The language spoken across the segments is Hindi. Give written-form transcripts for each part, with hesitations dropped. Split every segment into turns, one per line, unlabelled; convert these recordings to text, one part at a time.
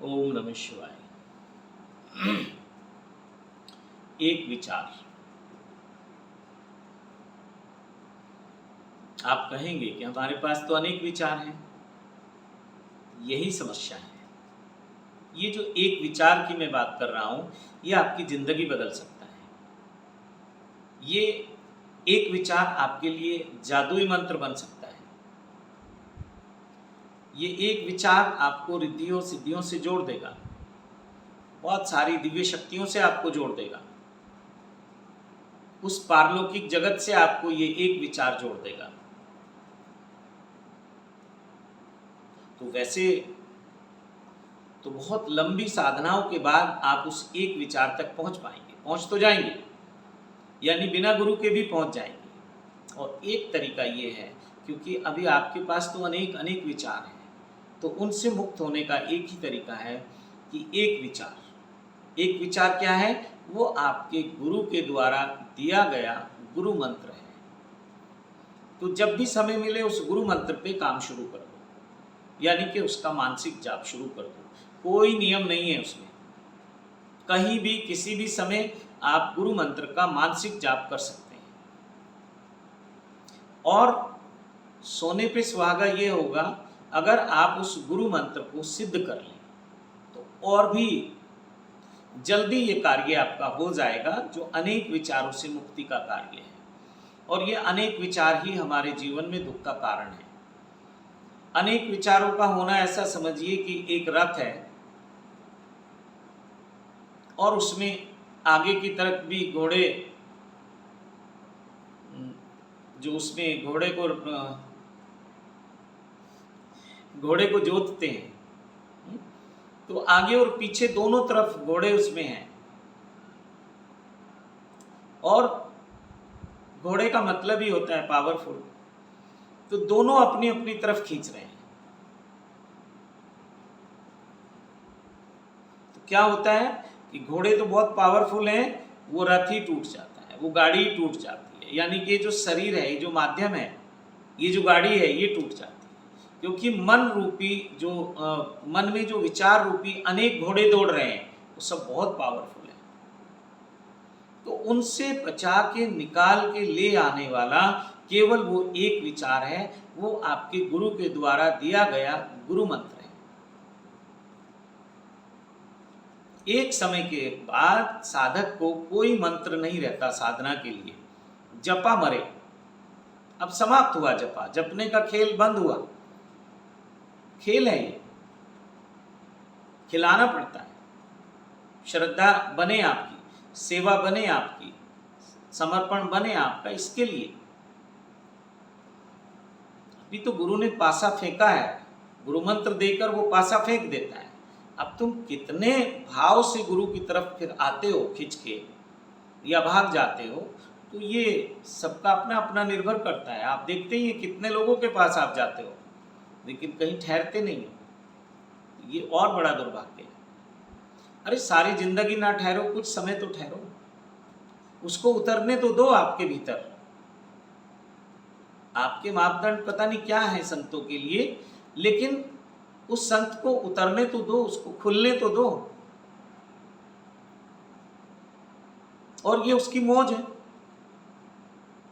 ओम नमः शिवाय। एक विचार। आप कहेंगे कि हमारे पास तो अनेक विचार हैं। यही समस्या है। ये जो एक विचार की मैं बात कर रहा हूं, ये आपकी जिंदगी बदल सकता है। ये एक विचार आपके लिए जादुई मंत्र बन सकता है। ये एक विचार आपको रिद्धियों सिद्धियों से जोड़ देगा, बहुत सारी दिव्य शक्तियों से आपको जोड़ देगा, उस पारलौकिक जगत से आपको ये एक विचार जोड़ देगा। तो वैसे तो बहुत लंबी साधनाओं के बाद आप उस एक विचार तक पहुंच पाएंगे, पहुंच तो जाएंगे, यानी बिना गुरु के भी पहुंच जाएंगे। और एक तरीका ये है, क्योंकि अभी आपके पास तो अनेक अनेक विचार हैं, तो उनसे मुक्त होने का एक ही तरीका है कि एक विचार क्या है? वो आपके गुरु के द्वारा दिया गया गुरु मंत्र है। तो जब भी समय मिले उस गुरु मंत्र पे काम शुरू कर दो, यानी कि उसका मानसिक जाप शुरू कर दो। कोई नियम नहीं है उसमें, कहीं भी किसी भी समय आप गुरु मंत्र का मानसिक जाप कर सकते हैं। और सोने पे सुहागा ये होगा, अगर आप उस गुरु मंत्र को सिद्ध कर लें तो और भी जल्दी ये कार्य आपका हो जाएगा, जो अनेक विचारों से मुक्ति का कार्य है। और ये अनेक विचार ही हमारे जीवन में दुख का कारण है। अनेक विचारों का होना ऐसा समझिए कि एक रथ है और उसमें आगे की तरफ भी घोड़े, जो उसमें घोड़े को जोतते हैं, तो आगे और पीछे दोनों तरफ घोड़े उसमें हैं। और घोड़े का मतलब ही होता है पावरफुल, तो दोनों अपनी अपनी तरफ खींच रहे हैं। तो क्या होता है कि घोड़े तो बहुत पावरफुल हैं, वो रथ ही टूट जाता है, वो गाड़ी ही टूट जाती है। यानी कि जो शरीर है, ये जो माध्यम है, ये जो गाड़ी है, ये टूट जाती है। क्योंकि मन रूपी जो मन में जो विचार रूपी अनेक घोड़े दौड़ रहे हैं, वो सब बहुत पावरफुल है। तो उनसे बचा के निकाल के ले आने वाला केवल वो एक विचार है, वो आपके गुरु के द्वारा दिया गया गुरु मंत्र है। एक समय के बाद साधक को कोई मंत्र नहीं रहता साधना के लिए। जपा मरे, अब समाप्त हुआ जपा, जपने का खेल बंद हुआ। खेल है ये, खिलाना पड़ता है। श्रद्धा बने आपकी, सेवा बने आपकी, समर्पण बने आपका, इसके लिए। अभी तो गुरु ने पासा फेंका है, गुरु मंत्र देकर वो पासा फेंक देता है। अब तुम कितने भाव से गुरु की तरफ फिर आते हो खिंच के, या भाग जाते हो, तो ये सबका अपना अपना निर्भर करता है। आप देखते ही कितने लोगों के पास आप जाते हो, लेकिन कहीं ठहरते नहीं हो। ये और बड़ा दुर्भाग्य है। अरे सारी जिंदगी ना ठहरो, कुछ समय तो ठहरो, उसको उतरने तो दो आपके भीतर। आपके मापदंड पता नहीं क्या है संतों के लिए, लेकिन उस संत को उतरने तो दो, उसको खुलने तो दो। और ये उसकी मौज है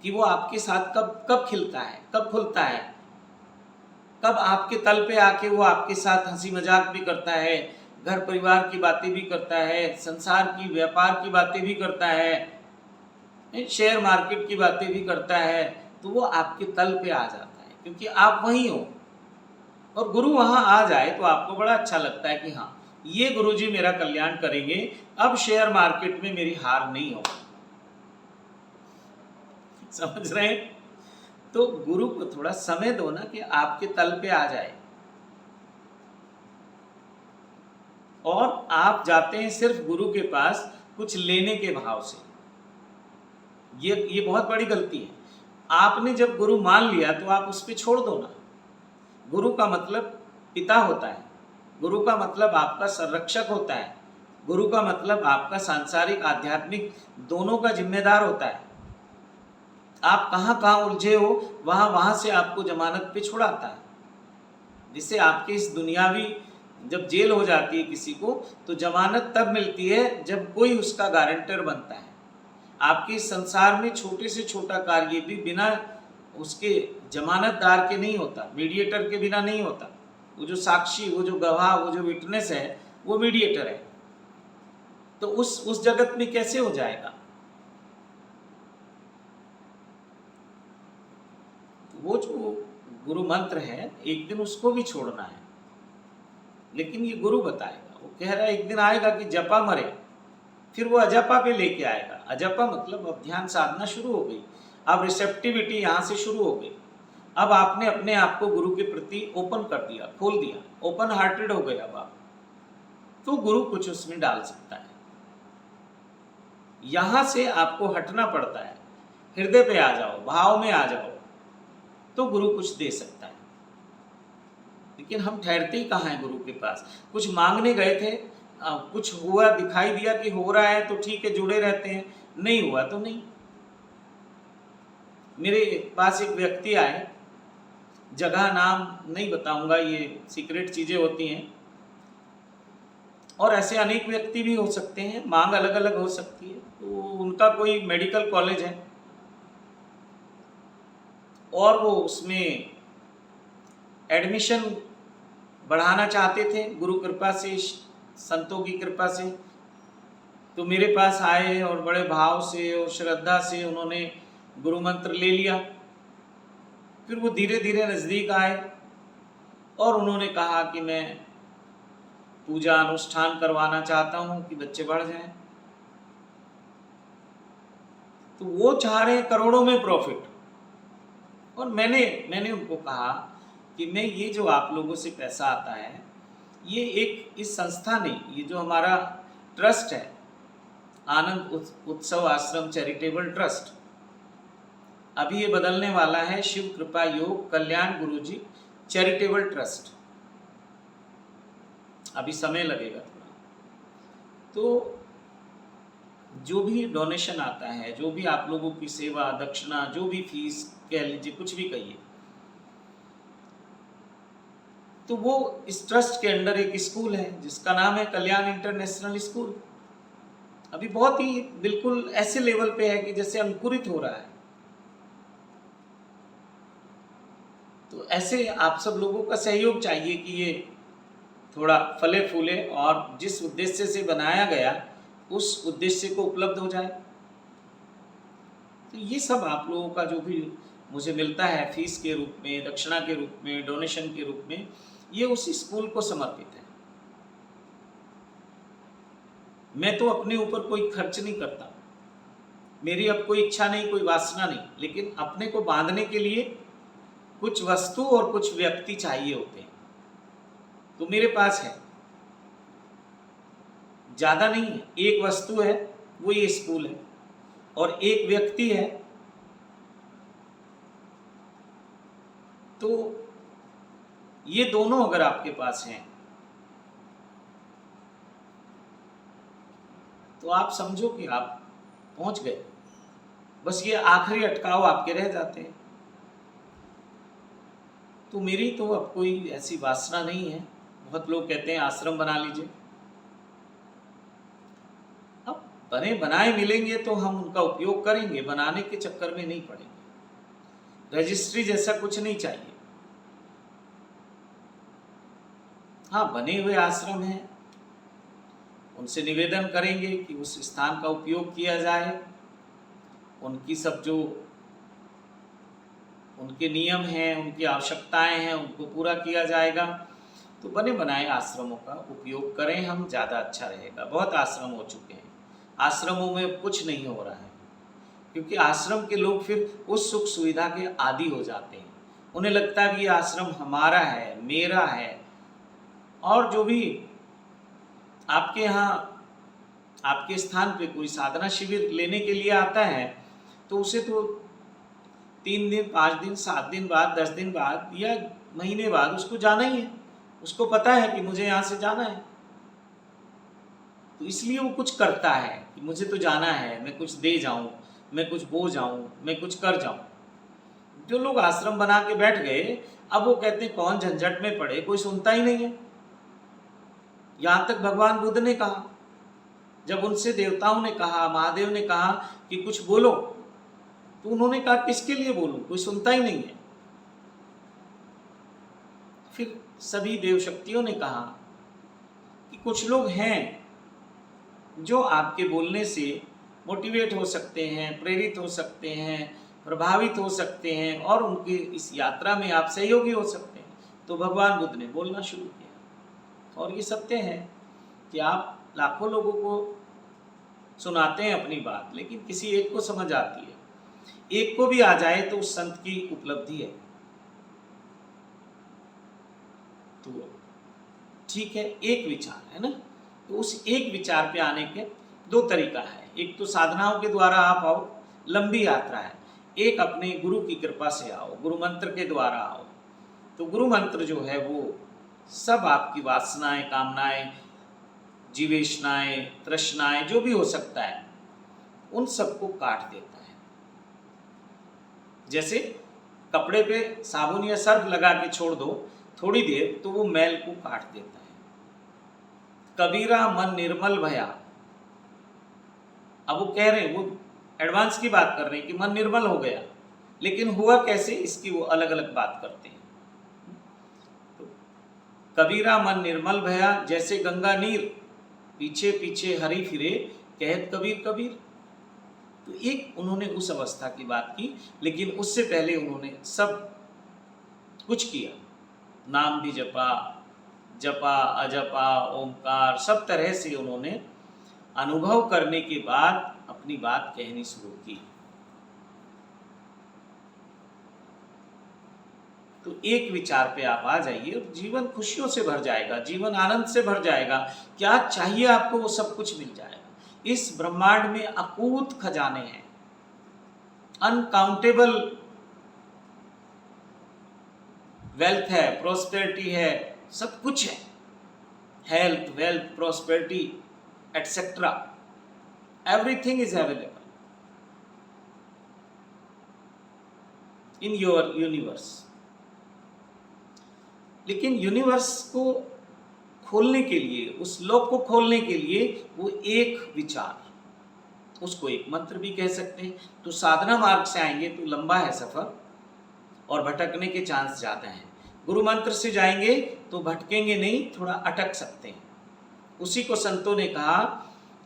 कि वो आपके साथ कब कब खिलता है, कब खुलता है, कब आपके तल पे आके वो आपके साथ हंसी मजाक भी करता है, घर परिवार की बातें भी करता है, संसार की व्यापार की बातें भी करता है, शेयर मार्केट की बातें भी करता है। तो वो आपके तल पे आ जाता है, क्योंकि आप वहीं हो। और गुरु वहां आ जाए तो आपको बड़ा अच्छा लगता है कि हाँ, ये गुरुजी मेरा कल्याण करेंगे, अब शेयर मार्केट में मेरी हार नहीं होगी। समझ रहे हैं? तो गुरु को थोड़ा समय दो ना, कि आपके तल पे आ जाए। और आप जाते हैं सिर्फ गुरु के पास कुछ लेने के भाव से। ये बहुत बड़ी गलती है। आपने जब गुरु मान लिया तो आप उस पर छोड़ दो ना। गुरु का मतलब पिता होता है, गुरु का मतलब आपका संरक्षक होता है, गुरु का मतलब आपका सांसारिक आध्यात्मिक दोनों का जिम्मेदार होता है। आप कहाँ कहाँ उलझे हो, वहाँ वहाँ से आपको जमानत पे छुड़ाता है, जिससे आपके इस दुनियावी जब जेल हो जाती है किसी को तो जमानत तब मिलती है जब कोई उसका गारंटर बनता है। आपके संसार में छोटे से छोटा कार्य भी बिना उसके जमानतदार के नहीं होता, मीडिएटर के बिना नहीं होता। वो जो साक्षी, वो जो गवाह, वो जो विटनेस है, वो मीडिएटर है। तो उस जगत में कैसे हो जाएगा? वो जो गुरु मंत्र है एक दिन उसको भी छोड़ना है, लेकिन ये गुरु बताएगा। वो कह रहा है एक दिन आएगा कि जपा मरे, फिर वो अजपा पे लेके आएगा। अजपा मतलब अब ध्यान साधना शुरू हो गई, अब रिसेप्टिविटी यहाँ से शुरू हो गई। अब आपने अपने आप को गुरु के प्रति ओपन कर दिया, खोल दिया, ओपन हार्टेड हो गए अब आप, तो गुरु कुछ उसमें डाल सकता है। यहां से आपको हटना पड़ता है, हृदय पे आ जाओ, भाव में आ जाओ, तो गुरु कुछ दे सकता है। लेकिन हम ठहरते ही कहाँ हैं गुरु के पास? कुछ मांगने गए थे, कुछ हुआ, दिखाई दिया कि हो रहा है तो ठीक है, जुड़े रहते हैं, नहीं हुआ तो नहीं। मेरे पास एक व्यक्ति आए, जगह नाम नहीं बताऊंगा, ये सीक्रेट चीजें होती हैं, और ऐसे अनेक व्यक्ति भी हो सकते हैं, मांग अलग अलग हो सकती है। तो उनका कोई मेडिकल कॉलेज है और वो उसमें एडमिशन बढ़ाना चाहते थे, गुरु कृपा से, संतों की कृपा से। तो मेरे पास आए और बड़े भाव से और श्रद्धा से उन्होंने गुरु मंत्र ले लिया। फिर वो धीरे धीरे नज़दीक आए और उन्होंने कहा कि मैं पूजा अनुष्ठान करवाना चाहता हूँ कि बच्चे बढ़ जाएं। तो वो चाह रहे हैं करोड़ों में प्रॉफिट, और मैंने उनको कहा कि मैं ये जो आप लोगों से पैसा आता है, ये एक इस संस्था ने, ये जो हमारा ट्रस्ट है, आनंद उत्सव आश्रम चैरिटेबल ट्रस्ट, अभी ये बदलने वाला है शिव कृपा योग कल्याण गुरुजी चैरिटेबल ट्रस्ट। अभी समय लगेगा थोड़ा। तो जो भी डोनेशन आता है, जो भी आप लोगों की सेवा, दक्षिणा, जो भी फीस कह लीजिए, कुछ भी कहिए, तो वो इस ट्रस्ट के अंडर एक स्कूल है जिसका नाम है कल्याण इंटरनेशनल स्कूल। अभी बहुत ही बिल्कुल ऐसे लेवल पे है कि जैसे अंकुरित हो रहा है। तो ऐसे आप सब लोगों का सहयोग चाहिए कि ये थोड़ा फले फूले और जिस उद्देश्य से बनाया गया उस उद्देश्य को उपलब्ध हो जाए। तो ये सब आप लोगों का जो भी मुझे मिलता है फीस के रूप में, दक्षिणा के रूप में, डोनेशन के रूप में, ये उस स्कूल को समर्पित है। मैं तो अपने ऊपर कोई खर्च नहीं करता, मेरी अब कोई इच्छा नहीं, कोई वासना नहीं, लेकिन अपने को बांधने के लिए कुछ वस्तु और कुछ व्यक्ति चाहिए होते हैं। तो मेरे पास है, ज़्यादा नहीं है, एक वस्तु है, वो ये स्कूल है, और एक व्यक्ति है। तो ये दोनों अगर आपके पास हैं तो आप समझो कि आप पहुंच गए। बस ये आखिरी अटकाव आपके रह जाते हैं। तो मेरी तो अब कोई ऐसी वासना नहीं है। बहुत लोग कहते हैं आश्रम बना लीजिए। अब बने बनाए मिलेंगे तो हम उनका उपयोग करेंगे, बनाने के चक्कर में नहीं पड़ेंगे। रजिस्ट्री जैसा कुछ नहीं चाहिए। हाँ, बने हुए आश्रम हैं, उनसे निवेदन करेंगे कि उस स्थान का उपयोग किया जाए, उनकी सब जो उनके नियम हैं, उनकी आवश्यकताएं हैं, उनको पूरा किया जाएगा। तो बने बनाए आश्रमों का उपयोग करें हम, ज़्यादा अच्छा रहेगा। बहुत आश्रम हो चुके हैं, आश्रमों में कुछ नहीं हो रहा है, क्योंकि आश्रम के लोग फिर उस सुख सुविधा के आदी हो जाते हैं। उन्हें लगता है कि ये आश्रम हमारा है, मेरा है। और जो भी आपके यहाँ आपके स्थान पे कोई साधना शिविर लेने के लिए आता है, तो उसे तो 3 दिन, 5 दिन, 7 दिन बाद, 10 दिन बाद या महीने बाद उसको जाना ही है। उसको पता है कि मुझे यहाँ से जाना है, तो इसलिए वो कुछ करता है कि मुझे तो जाना है, मैं कुछ दे जाऊँ, मैं कुछ बो जाऊँ, मैं कुछ कर जाऊँ। जो लोग आश्रम बना के बैठ गए, अब वो कहते हैं कौन झंझट में पड़े, कोई सुनता ही नहीं है। यहाँ तक भगवान बुद्ध ने कहा, जब उनसे देवताओं ने कहा, महादेव ने कहा कि कुछ बोलो, तो उन्होंने कहा किसके लिए बोलूं, कोई सुनता ही नहीं है। फिर सभी देव शक्तियों ने कहा कि कुछ लोग हैं जो आपके बोलने से मोटिवेट हो सकते हैं, प्रेरित हो सकते हैं, प्रभावित हो सकते हैं और उनकी इस यात्रा में आप सहयोगी हो सकते हैं। तो भगवान बुद्ध ने बोलना शुरू किया। और ये सत्य है कि आप लाखों लोगों को सुनाते हैं अपनी बात, लेकिन किसी एक को समझ आती है। एक को भी आ जाए तो उस संत की उपलब्धि है। तो ठीक है, एक विचार है ना, तो उस एक विचार पे आने के दो तरीका है। एक तो साधनाओं के द्वारा आप आओ, लंबी यात्रा है। एक अपने गुरु की कृपा से आओ, गुरु मंत्र के द्वारा आओ। तो गुरु मंत्र जो है वो सब आपकी वासनाएं, कामनाएं, जीवेशनाएं, तृष्णाएं, जो भी हो सकता है, उन सबको काट देता है। जैसे कपड़े पे साबुन या सर्फ लगा के छोड़ दो थोड़ी देर, तो वो मैल को काट देता है। कबीरा मन निर्मल भया। अब वो कह रहे हैं, वो एडवांस की बात कर रहे हैं कि मन निर्मल हो गया, लेकिन हुआ कैसे, इसकी वो अलग अलग बात करते हैं। तो कबीरा मन निर्मल भया, जैसे गंगा नीर पीछे पीछे हरि फिरे, कहत कबीर कबीर। तो एक उन्होंने उस अवस्था की बात की, लेकिन उससे पहले उन्होंने सब कुछ किया। नाम भी जपा, जपा अजपा ओमकार, सब तरह से उन्होंने अनुभव करने के बाद अपनी बात कहनी शुरू की। तो एक विचार पे आप आ जाइए और जीवन खुशियों से भर जाएगा, जीवन आनंद से भर जाएगा। क्या चाहिए आपको, वो सब कुछ मिल जाएगा। इस ब्रह्मांड में अकूत खजाने हैं, अनकाउंटेबल वेल्थ है, प्रोस्पेरिटी है, सब कुछ है। Health, wealth, prosperity, etcetera, everything is available in your universe. लेकिन यूनिवर्स को खोलने के लिए, उस लोक को खोलने के लिए, वो एक विचार, उसको एक मंत्र भी कह सकते हैं। तो साधना मार्ग से आएंगे तो लंबा है सफर और भटकने के चांस ज़्यादा हैं। गुरु मंत्र से जाएंगे तो भटकेंगे नहीं, थोड़ा अटक सकते हैं। उसी को संतों ने कहा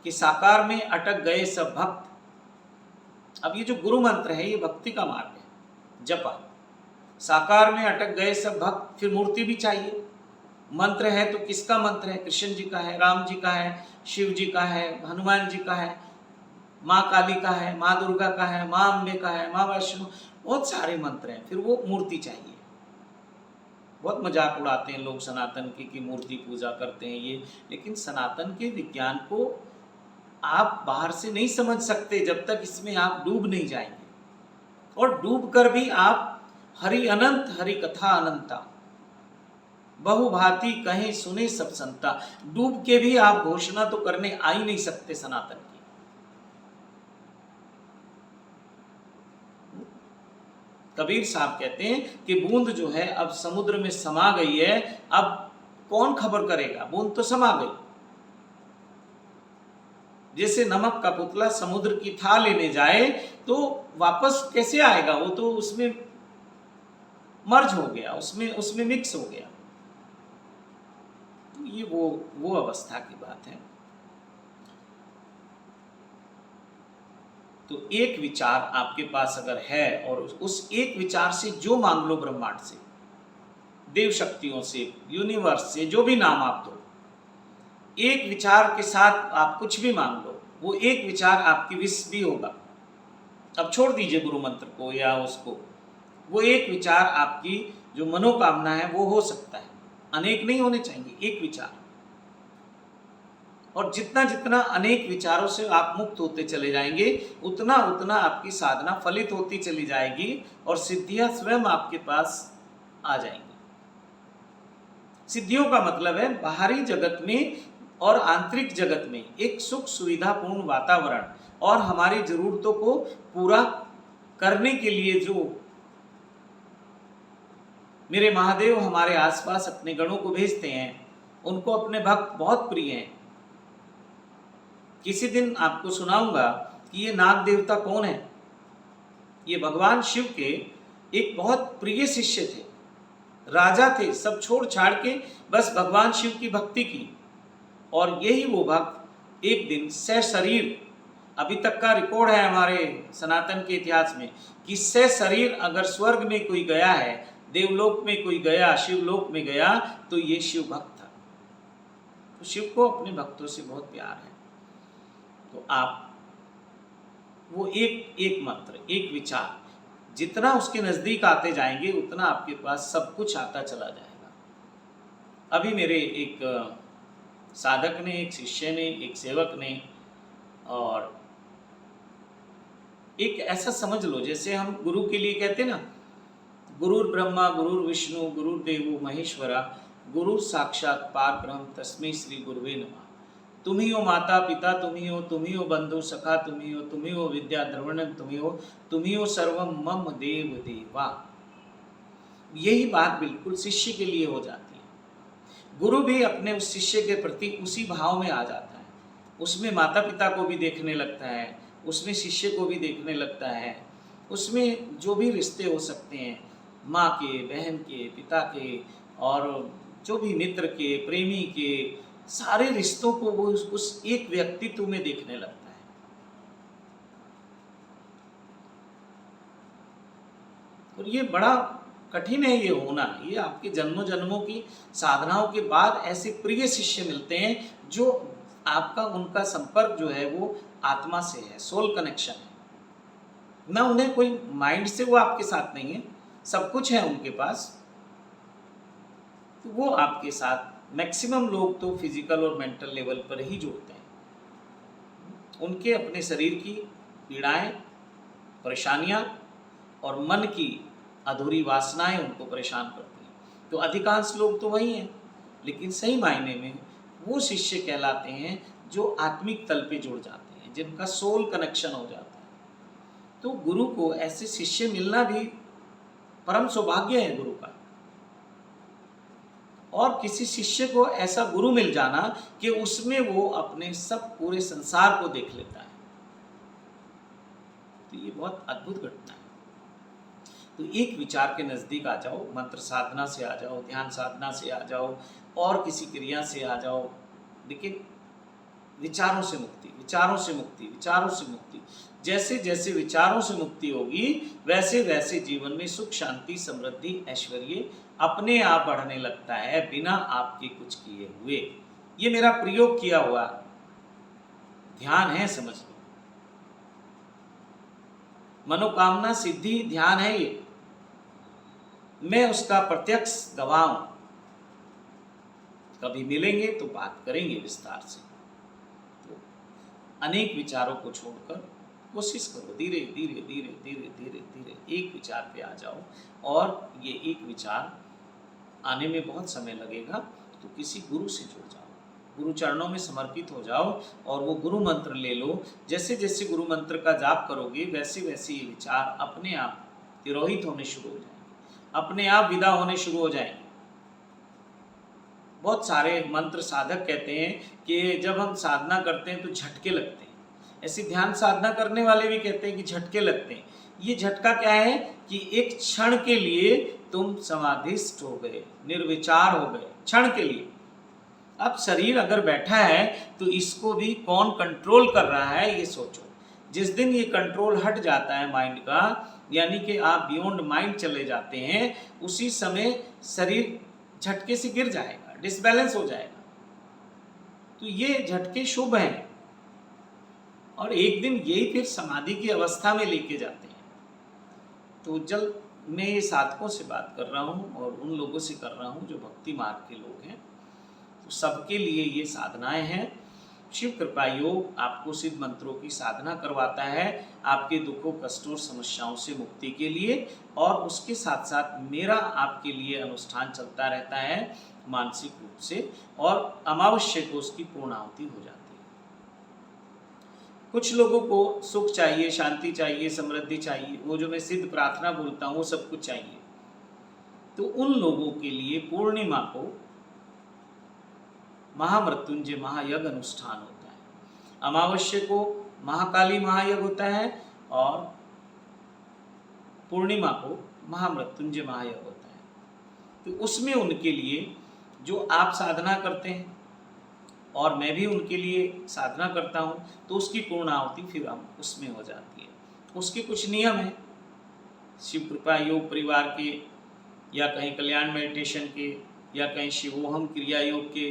कि साकार में अटक गए सब भक्त। अब ये जो गुरु मंत्र है, ये भक्ति का मार्ग है, जपा। साकार में अटक गए सब भक्त, फिर मूर्ति भी चाहिए। मंत्र है तो किसका मंत्र है? कृष्ण जी का है, राम जी का है, शिव जी का है, हनुमान जी का है, माँ काली का है, माँ दुर्गा का है, माँ अम्बे का है, माँ वैष्णो, बहुत सारे मंत्र हैं। फिर वो मूर्ति चाहिए। बहुत मजाक उड़ाते हैं लोग सनातन की मूर्ति पूजा करते हैं ये, लेकिन सनातन के विज्ञान को आप बाहर से नहीं समझ सकते जब तक इसमें आप डूब नहीं जाएंगे। और डूब कर भी आप हरि अनंत, हरि कथा अनंता, बहुभांति कहें सुने सब संता, डूब के भी आप घोषणा तो करने आ ही नहीं सकते सनातन की। कबीर साहब कहते हैं कि बूंद जो है अब समुद्र में समा गई है, अब कौन खबर करेगा, बूंद तो समा गई। जैसे नमक का पुतला समुद्र की थाह लेने जाए तो वापस कैसे आएगा, वो तो उसमें मर्ज हो गया, उसमें मिक्स हो गया। तो ये वो अवस्था की बात है। तो एक विचार आपके पास अगर है और उस एक विचार से जो मांग लो ब्रह्मांड से, देव शक्तियों से, यूनिवर्स से, जो भी नाम आप दो, एक विचार के साथ आप कुछ भी मांग लो, वो एक विचार आपकी विश भी होगा। अब छोड़ दीजिए गुरु मंत्र को या उसको, वो एक विचार आपकी जो मनोकामना है वो हो सकता है। अनेक नहीं होने चाहिए, एक विचार। और जितना जितना अनेक विचारों से आप मुक्त होते चले जाएंगे, उतना उतना आपकी साधना फलित होती चली जाएगी और सिद्धियां स्वयं आपके पास आ जाएंगी। सिद्धियों का मतलब है बाहरी जगत में और आंतरिक जगत में एक सुख सुविधापूर्ण वातावरण और हमारी जरूरतों को पूरा करने के लिए जो मेरे महादेव हमारे आसपास अपने गणों को भेजते हैं, उनको अपने भक्त बहुत प्रिय हैं। किसी दिन आपको सुनाऊंगा कि ये नाग देवता कौन है। ये भगवान शिव के एक बहुत प्रिय शिष्य थे, राजा थे, सब छोड़ छाड़ के बस भगवान शिव की भक्ति की। और यही वो भक्त एक दिन सशरीर, अभी तक का रिकॉर्ड है हमारे सनातन के इतिहास में कि सशरीर अगर स्वर्ग में कोई गया है, देवलोक में कोई गया, शिवलोक में गया, तो ये शिव भक्त था। तो शिव को अपने भक्तों से बहुत प्यार है। तो आप वो एक मंत्र, एक विचार, जितना उसके नजदीक आते जाएंगे उतना आपके पास सब कुछ आता चला जाएगा। अभी मेरे एक साधक ने, एक शिष्य ने, एक सेवक ने, और एक ऐसा समझ लो जैसे हम गुरु के लिए कहते ना, गुरुर ब्रह्मा गुरुर विष्णु गुरुर्देवो महेश्वरा गुरु साक्षात पार ब्रह्म तस्मै श्री गुरुवे नमः। तुम ही हो माता पिता, तुम ही हो बंधु सखा, तुम ही हो विद्या द्रवणन, तुम ही हो सर्वम मम देव देवा। यही बात बिल्कुल शिष्य के लिए हो जाती है। गुरु भी अपने उस शिष्य के प्रति उसी भाव में आ जाता है, उसमें माता पिता को भी देखने लगता है, उसमें शिष्य को भी देखने लगता है, उसमें जो भी रिश्ते हो सकते हैं, माँ के, बहन के, पिता के, और जो भी मित्र के, प्रेमी के, सारे रिश्तों को वो उस एक व्यक्तित्व में देखने लगता है। और ये बड़ा कठिन है ये होना। ये आपके जन्मों जन्मों की साधनाओं के बाद ऐसे प्रिय शिष्य मिलते हैं जो आपका, उनका संपर्क जो है वो आत्मा से है, सोल कनेक्शन है ना। उन्हें कोई माइंड से वो आपके साथ नहीं है, सब कुछ है उनके पास, तो वो आपके साथ, मैक्सिमम लोग तो फिजिकल और मेंटल लेवल पर ही जुड़ते हैं। उनके अपने शरीर की पीड़ाएं, परेशानियां और मन की अधूरी वासनाएं उनको परेशान करती हैं। तो अधिकांश लोग तो वही हैं, लेकिन सही मायने में वो शिष्य कहलाते हैं जो आत्मिक तल पे जुड़ जाते हैं, जिनका सोल कनेक्शन हो जाता है। तो गुरु को ऐसे शिष्य मिलना भी परम सौभाग्य है गुरु का। और किसी शिष्य को ऐसा गुरु मिल जाना कि उसमें वो अपने सब पूरे संसार को देख लेता है, तो ये बहुत अद्भुत घटना है। तो एक विचार के नज़दीक आ जाओ, मंत्र साधना से आ जाओ, ध्यान साधना से आ जाओ, और किसी क्रिया से आ जाओ, लेकिन विचारों से मुक्ति, विचारों से मुक्ति, विचारों से मुक्ति। जैसे जैसे विचारों से मुक्ति होगी वैसे वैसे जीवन में सुख, शांति, समृद्धि, ऐश्वर्य अपने आप बढ़ने लगता है, बिना आपके कुछ किए हुए। ये मेरा प्रयोग किया हुआ ध्यान है, समझ लो। मनोकामना सिद्धि ध्यान है ये, मैं उसका प्रत्यक्ष गवाह हूं। कभी मिलेंगे तो बात करेंगे विस्तार से। तो अनेक विचारों को छोड़कर कोशिश करो, धीरे धीरे धीरे धीरे धीरे धीरे एक विचार पे आ जाओ। और ये एक विचार आने में बहुत समय लगेगा, तो किसी गुरु से जुड़ जाओ, गुरु चरणों में समर्पित हो जाओ और वो गुरु मंत्र ले लो। जैसे जैसे गुरु मंत्र का जाप करोगे वैसे वैसे ये विचार अपने आप तिरोहित होने शुरू हो जाएंगे, अपने आप विदा होने शुरू हो जाएंगे। बहुत सारे मंत्र साधक कहते हैं कि जब हम साधना करते हैं तो झटके लगते हैं। ऐसे ध्यान साधना करने वाले भी कहते हैं कि झटके लगते हैं। ये झटका क्या है कि एक क्षण के लिए तुम समाधिस्थ हो गए, निर्विचार हो गए, क्षण के लिए। अब शरीर अगर बैठा है तो इसको भी कौन कंट्रोल कर रहा है ये सोचो। जिस दिन ये कंट्रोल हट जाता है माइंड का, यानी कि आप बियॉन्ड माइंड चले जाते हैं, उसी समय शरीर झटके से गिर जाएगा, डिसबैलेंस हो जाएगा। तो ये झटके शुभ हैं और एक दिन यही फिर समाधि की अवस्था में लेके जाते हैं। तो जल्द मैं ये साधकों से बात कर रहा हूँ और उन लोगों से कर रहा हूँ जो भक्ति मार्ग के लोग हैं, तो सबके लिए ये साधनाएं हैं। शिव कृपा योग आपको सिद्ध मंत्रों की साधना करवाता है आपके दुखों, कष्टों, समस्याओं से मुक्ति के लिए। और उसके साथ साथ मेरा आपके लिए अनुष्ठान चलता रहता है मानसिक रूप से, और अमावस्या को उसकी पूर्णाहुति हो जाती है। कुछ लोगों को सुख चाहिए, शांति चाहिए, समृद्धि चाहिए, वो जो मैं सिद्ध प्रार्थना बोलता हूँ वो सब कुछ चाहिए। तो उन लोगों के लिए पूर्णिमा को महामृत्युंजय महायज्ञ अनुष्ठान होता है। अमावस्या को महाकाली महायज्ञ होता है और पूर्णिमा को महामृत्युंजय महायज्ञ होता है। तो उसमें उनके लिए जो आप साधना करते हैं और मैं भी उनके लिए साधना करता हूँ, तो उसकी पूर्ण आहुति फिर हम उसमें हो जाती है। उसके कुछ नियम हैं, शिव कृपा योग परिवार के, या कहीं कल्याण मेडिटेशन के, या कहीं शिवोहम क्रिया योग के,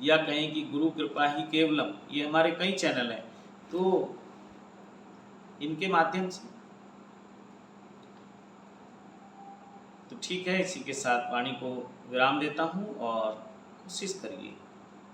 या कहीं कि गुरु कृपा ही केवलम, ये हमारे कई चैनल हैं। तो इनके माध्यम से तो ठीक है। इसी के साथ वाणी को विराम देता हूँ और कोशिश करिए,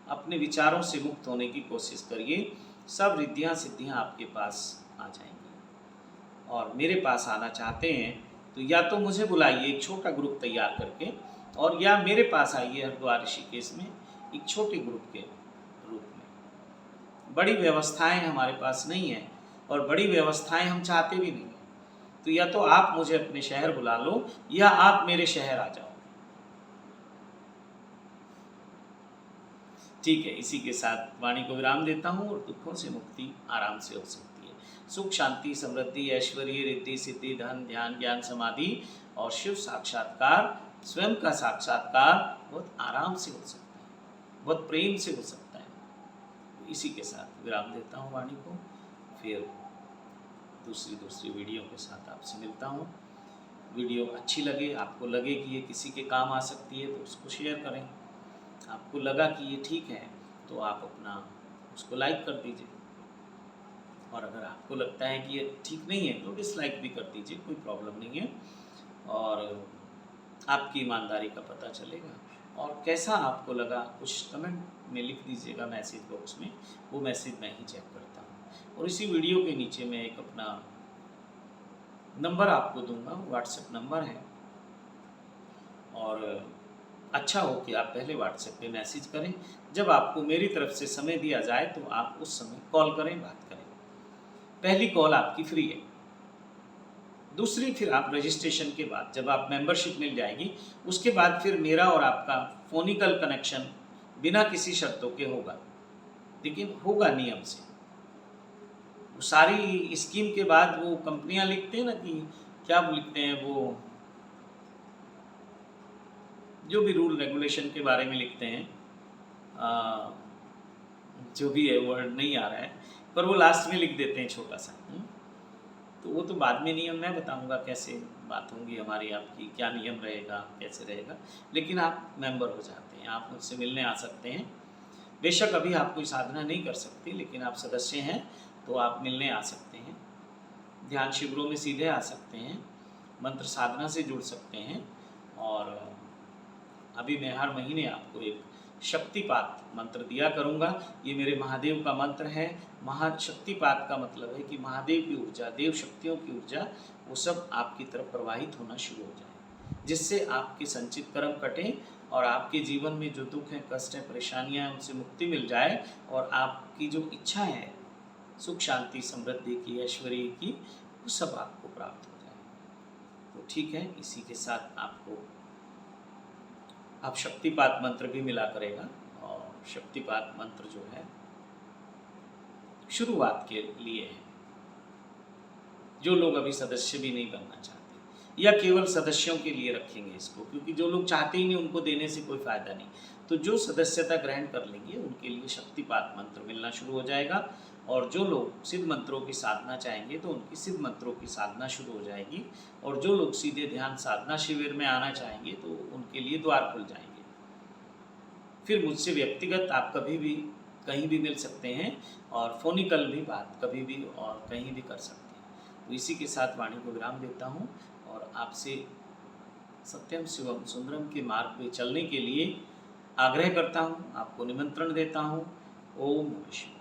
अपने विचारों से मुक्त होने की कोशिश करिए। सब रिद्धियाँ सिद्धियाँ आपके पास आ जाएंगी। और मेरे पास आना चाहते हैं तो या तो मुझे बुलाइए एक छोटा ग्रुप तैयार करके, और या मेरे पास आइए हरिद्वार ऋषिकेश में एक छोटे ग्रुप के रूप में। बड़ी व्यवस्थाएं हमारे पास नहीं है और बड़ी व्यवस्थाएं हम चाहते भी नहीं हैं। तो या तो आप मुझे अपने शहर बुला लो या आप मेरे शहर आ जाओ। ठीक है। इसी के साथ वाणी को विराम देता हूँ और दुखों से मुक्ति आराम से हो सकती है। सुख शांति समृद्धि ऐश्वर्य रिद्धि सिद्धि धन ध्यान ज्ञान समाधि और शिव साक्षात्कार, स्वयं का साक्षात्कार बहुत आराम से हो सकता है, बहुत प्रेम से हो सकता है। इसी के साथ विराम देता हूँ वाणी को। फिर दूसरी वीडियो के साथ आपसे मिलता हूँ। वीडियो अच्छी लगे, आपको लगे कि ये किसी के काम आ सकती है, तो उसको शेयर करें। आपको लगा कि ये ठीक है तो आप अपना उसको लाइक कर दीजिए, और अगर आपको लगता है कि ये ठीक नहीं है तो डिसलाइक भी कर दीजिए, कोई प्रॉब्लम नहीं है। और आपकी ईमानदारी का पता चलेगा। और कैसा आपको लगा कुछ कमेंट में लिख दीजिएगा मैसेज बॉक्स में, वो मैसेज मैं ही चेक करता हूँ। और इसी वीडियो के नीचे मैं एक अपना नंबर आपको दूंगा, व्हाट्सएप नंबर है, और अच्छा हो कि आप पहले व्हाट्सएप पे मैसेज करें। जब आपको मेरी तरफ से समय दिया जाए तो आप उस समय कॉल करें, बात करें। पहली कॉल आपकी फ्री है, दूसरी फिर आप रजिस्ट्रेशन के बाद जब आप मेंबरशिप मिल जाएगी उसके बाद फिर मेरा और आपका फोनिकल कनेक्शन बिना किसी शर्तों के होगा, लेकिन होगा नियम से। सारी स्कीम के बाद वो कंपनियां लिखते हैं ना कि क्या लिखते हैं, वो जो भी रूल रेगुलेशन के बारे में लिखते हैं, जो भी है वर्ड नहीं आ रहा है, पर वो लास्ट में लिख देते हैं छोटा सा। तो वो तो बाद में नियम मैं बताऊंगा कैसे बात होंगी हमारी आपकी, क्या नियम रहेगा, कैसे रहेगा। लेकिन आप मेंबर हो जाते हैं, आप मुझसे मिलने आ सकते हैं। बेशक अभी आप कोई साधना नहीं कर सकते, लेकिन आप सदस्य हैं तो आप मिलने आ सकते हैं। ध्यान शिविरों में सीधे आ सकते हैं, मंत्र साधना से जुड़ सकते हैं। और अभी मैं हर महीने आपको एक शक्तिपात मंत्र दिया करूंगा। ये मेरे महादेव का मंत्र है। महाशक्तिपात का मतलब है कि महादेव की ऊर्जा, देव शक्तियों की ऊर्जा, वो सब आपकी तरफ प्रवाहित होना शुरू हो जाए, जिससे आपके संचित कर्म कटें और आपके जीवन में जो दुख है, कष्ट है, परेशानियां हैं, उनसे मुक्ति मिल जाए, और आपकी जो इच्छा है सुख शांति समृद्धि की, ऐश्वर्य की, वो सब आपको प्राप्त हो जाए। तो ठीक है। इसी के साथ आपको आप शक्तिपात मंत्र भी मिला करेगा। और शक्तिपात मंत्र जो है शुरुआत के लिए है, जो लोग अभी सदस्य भी नहीं बनना चाहते, या केवल सदस्यों के लिए रखेंगे इसको, क्योंकि जो लोग चाहते ही नहीं उनको देने से कोई फायदा नहीं। तो जो सदस्यता ग्रहण कर लेंगे उनके लिए शक्तिपात मंत्र मिलना शुरू हो जाएगा। और जो लोग सिद्ध मंत्रों की साधना चाहेंगे तो उनकी सिद्ध मंत्रों की साधना शुरू हो जाएगी। और जो लोग सीधे ध्यान साधना शिविर में आना चाहेंगे तो उनके लिए द्वार खुल जाएंगे। फिर मुझसे व्यक्तिगत आप कभी भी कहीं भी मिल सकते हैं, और फोनिकल भी बात कभी भी और कहीं भी कर सकते हैं। तो इसी के साथ वाणी को विराम देता हूँ और आपसे सत्यम शिवम सुंदरम के मार्ग पे चलने के लिए आग्रह करता हूँ, आपको निमंत्रण देता हूँ। ओम नमः शिवाय।